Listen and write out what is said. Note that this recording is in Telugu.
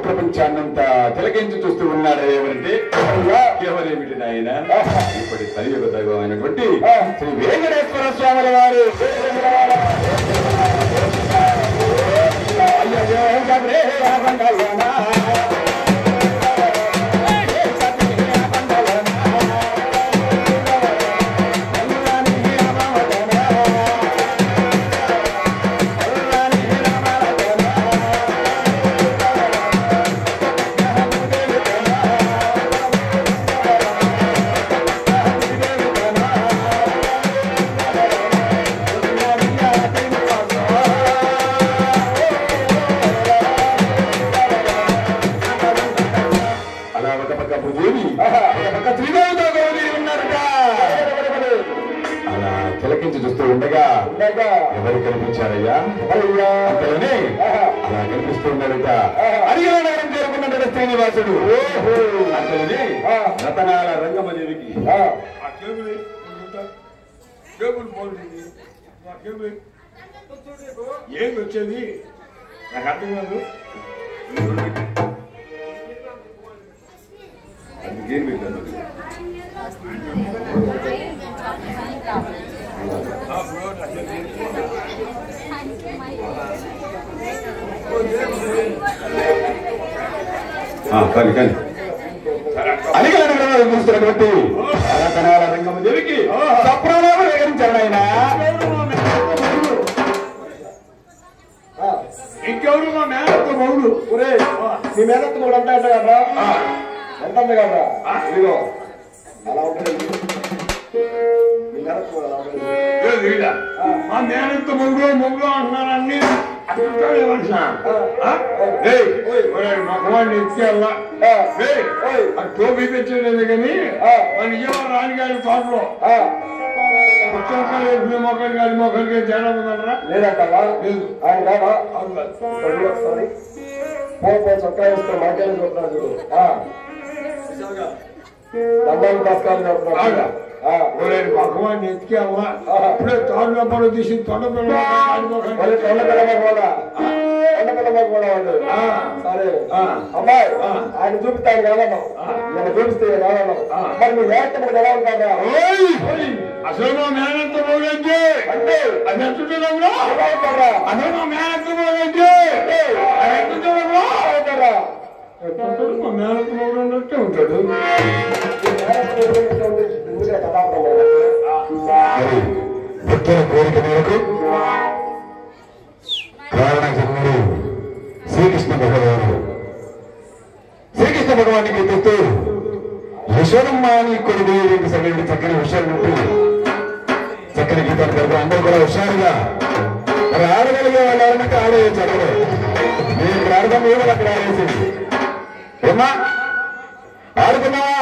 ప్రపంచాన్నంతా తిలకించి చూస్తూ ఉన్నాడు. ఏమంటే కేవలేమిటి నాయన ఇప్పటి కలియుగ దైవమైనటువంటి శ్రీ వెంకటేశ్వర స్వాముల వారు ఎవరు కనిపించారయ్యా? అంతలోనే అలా కనిపిస్తూ ఉన్నాడట అడిగిన నగరం చేరుకున్నాడట శ్రీనివాసుడు. అంతలోనే రతనాల రంగమదేవికి ఏం వచ్చేది నాకు అర్థం కాదు. అందుకేం పెట్టాను కానీ అడిగిన చూస్తున్నటువంటి రతనాల రంగమదేవికి సప్రాణాలు వేగరించాడు ఆయన. ఇంకెవరు మా మేనత్త మౌడు మీ మేనత్త మౌడు అంతా ఎంత కదా ఎంత కదా ఇదిగో అలా ఉంటుంది. మీ మేనత్త మౌడు అలా ఉంటుంది. మా మేనత్త మౌడు మౌడు అంటున్నారు అన్ని మగవాడిని ఎత్తుకెళ్ళా టోపీ తెచ్చేది కానీ మన నిజంగా రాణిగారి తోటలో మొక్కలు గారి మొక్కలకి తేడా ఉందన్నా లేదంటావా? లేదు ఆయన కాదా ఒకసారి చొక్కా వేసుకుని మాకేం చెప్తున్నాడు. దండాలు నమస్కారం చెప్తున్నాడు. భగవాన్ని ఎత్తుకెళ్ళా అప్పుడే తోటలో పడు తీసి తొండ సరే అమ్మాయి ఆయన చూపిస్తాను కాదన్నావు. నేను చూపిస్తే కాదన్నావు. మరి నువ్వు వేస్తప్పుడు ఎలా ఉంటాడా? అసలు మా మేనంత పోగంటే అంటే అది ఎత్తుతున్నారా? అసలు మా మేనంత పోగంటే ఎత్తుతున్నారా? మా మేనంత పోగంటే ఉంటాడు. భక్తుల కోరిక మేరకు కారణ జన్ముడు శ్రీకృష్ణ భగవానుడు శ్రీకృష్ణ భగవానికి ఎత్తుతూ యశోదమ్మ అని కొడుకు సగటి చక్కని విషయాలు ఉంటూ చక్కని గీతాలు కలుగు అందరూ కూడా హుషారుగా మరి ఆడగలిగే వాళ్ళు ఎవరంటే ఆడేయచ్చు అక్కడ నేను ఇక్కడ ఆడదాం ఏదో అక్కడ ఆడేసింది ఏమా ఆడుకున్నావా